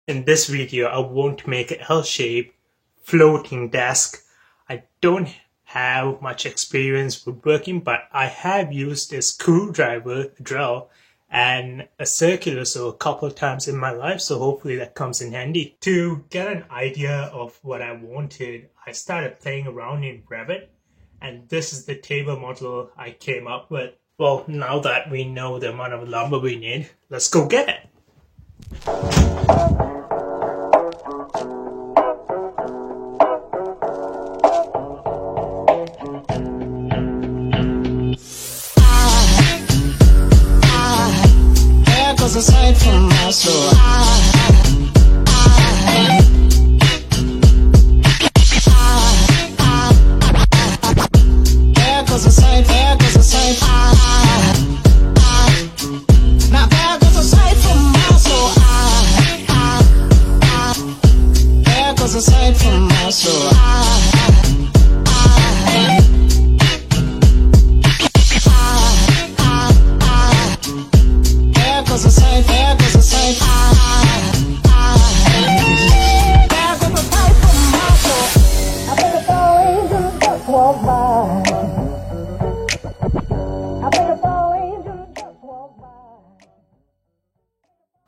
In this video, I won't make an L-shaped floating desk. I don't have much experience woodworking, but I have used a screwdriver drill and a circular saw a couple of times in my life, so hopefully that comes in handy. To get an idea of what I wanted, I started playing around in Revit, and this is the table model I came up with. Well, now that we know the amount of lumber we need, let's go get it. Aside from my soul, there goes a sight, there goes a sight. Now there goes a sight from my soul. There goes a sight from my soul. There goes a sight, there goes a sight. There goes a sight from my soul. I think it's all angels just walk by. I think it's all angels just walk by.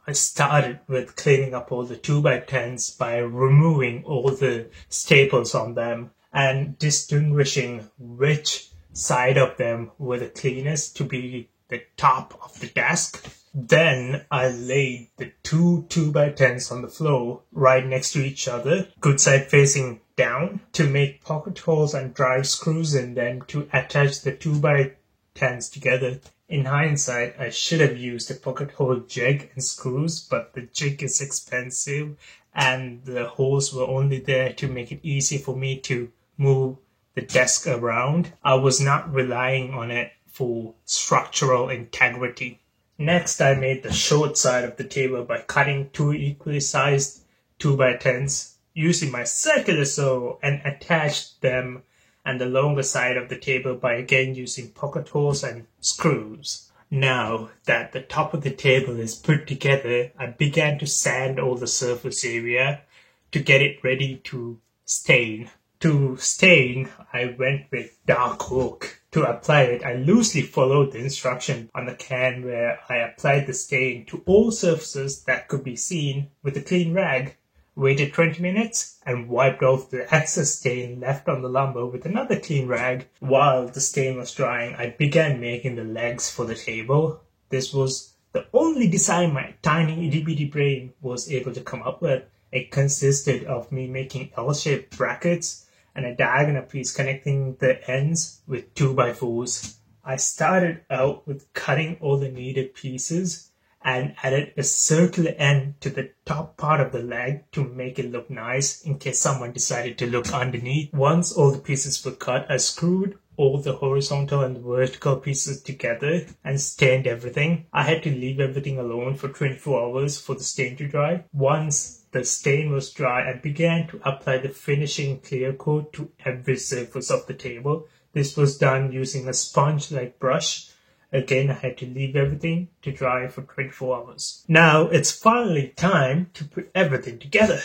I started with cleaning up all the 2x10s by removing all the staples on them and distinguishing which side of them were the cleanest to be the top of the desk. Then I laid the two 2x10s on the floor right next to each other, good side facing down, to make pocket holes and drive screws in them to attach the 2x10s together. In hindsight, I should have used a pocket hole jig and screws, but the jig is expensive and the holes were only there to make it easy for me to move the desk around. I was not relying on it for structural integrity. Next, I made the short side of the table by cutting two equally sized 2x10s using my circular saw and attached them, and the longer side of the table by again using pocket holes and screws. Now that the top of the table is put together, I began to sand all the surface area to get it ready to stain. To stain, I went with dark oak. To apply it, I loosely followed the instruction on the can where I applied the stain to all surfaces that could be seen with a clean rag, waited 20 minutes, and wiped off the excess stain left on the lumber with another clean rag. While the stain was drying, I began making the legs for the table. This was the only design my tiny itty-bitty brain was able to come up with. It consisted of me making L-shaped brackets and a diagonal piece connecting the ends with 2x4s. I started out with cutting all the needed pieces and added a circular end to the top part of the leg to make it look nice in case someone decided to look underneath. Once all the pieces were cut, I screwed all the horizontal and vertical pieces together and stained everything. I had to leave everything alone for 24 hours for the stain to dry. Once the stain was dry, I began to apply the finishing clear coat to every surface of the table. This was done using a sponge-like brush. Again, I had to leave everything to dry for 24 hours. Now it's finally time to put everything together.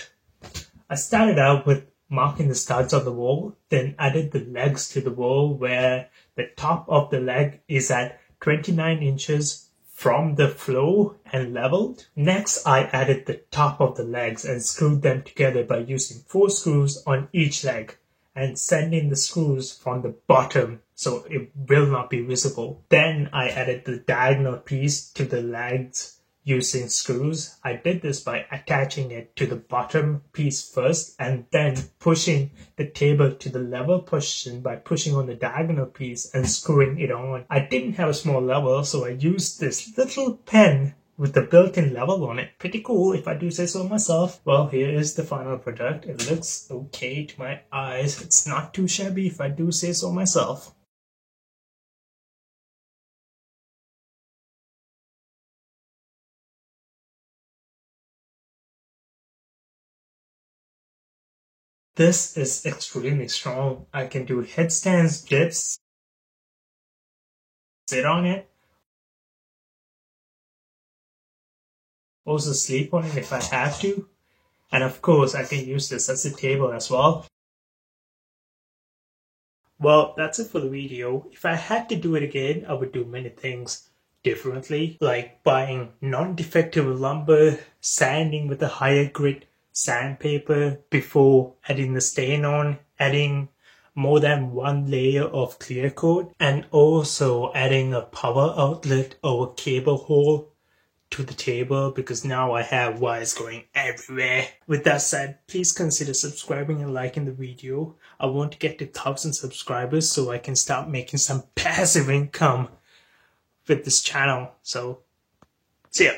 I started out with marking the studs on the wall, then added the legs to the wall where the top of the leg is at 29 inches from the floor and leveled. Next, I added the top of the legs and screwed them together by using 4 screws on each leg and sending the screws from the bottom so it will not be visible. Then I added the diagonal piece to the legs using screws. I did this by attaching it to the bottom piece first and then pushing the table to the level position by pushing on the diagonal piece and screwing it on. I didn't have a small level, so I used this little pen with the built-in level on it. Pretty cool if I do say so myself. Well, here is the final product. It looks okay to my eyes. It's not too shabby if I do say so myself. This is extremely strong. I can do headstands, dips, sit on it, also sleep on it if I have to. And of course, I can use this as a table as well. Well, that's it for the video. If I had to do it again, I would do many things differently, like buying non-defective lumber, sanding with a higher grit sandpaper before adding the stain on, adding more than one layer of clear coat, and also adding a power outlet or a cable hole to the table, because now I have wires going everywhere. With that said, please consider subscribing and liking the video. I want to get to 1,000 subscribers so I can start making some passive income with this channel. So, see ya.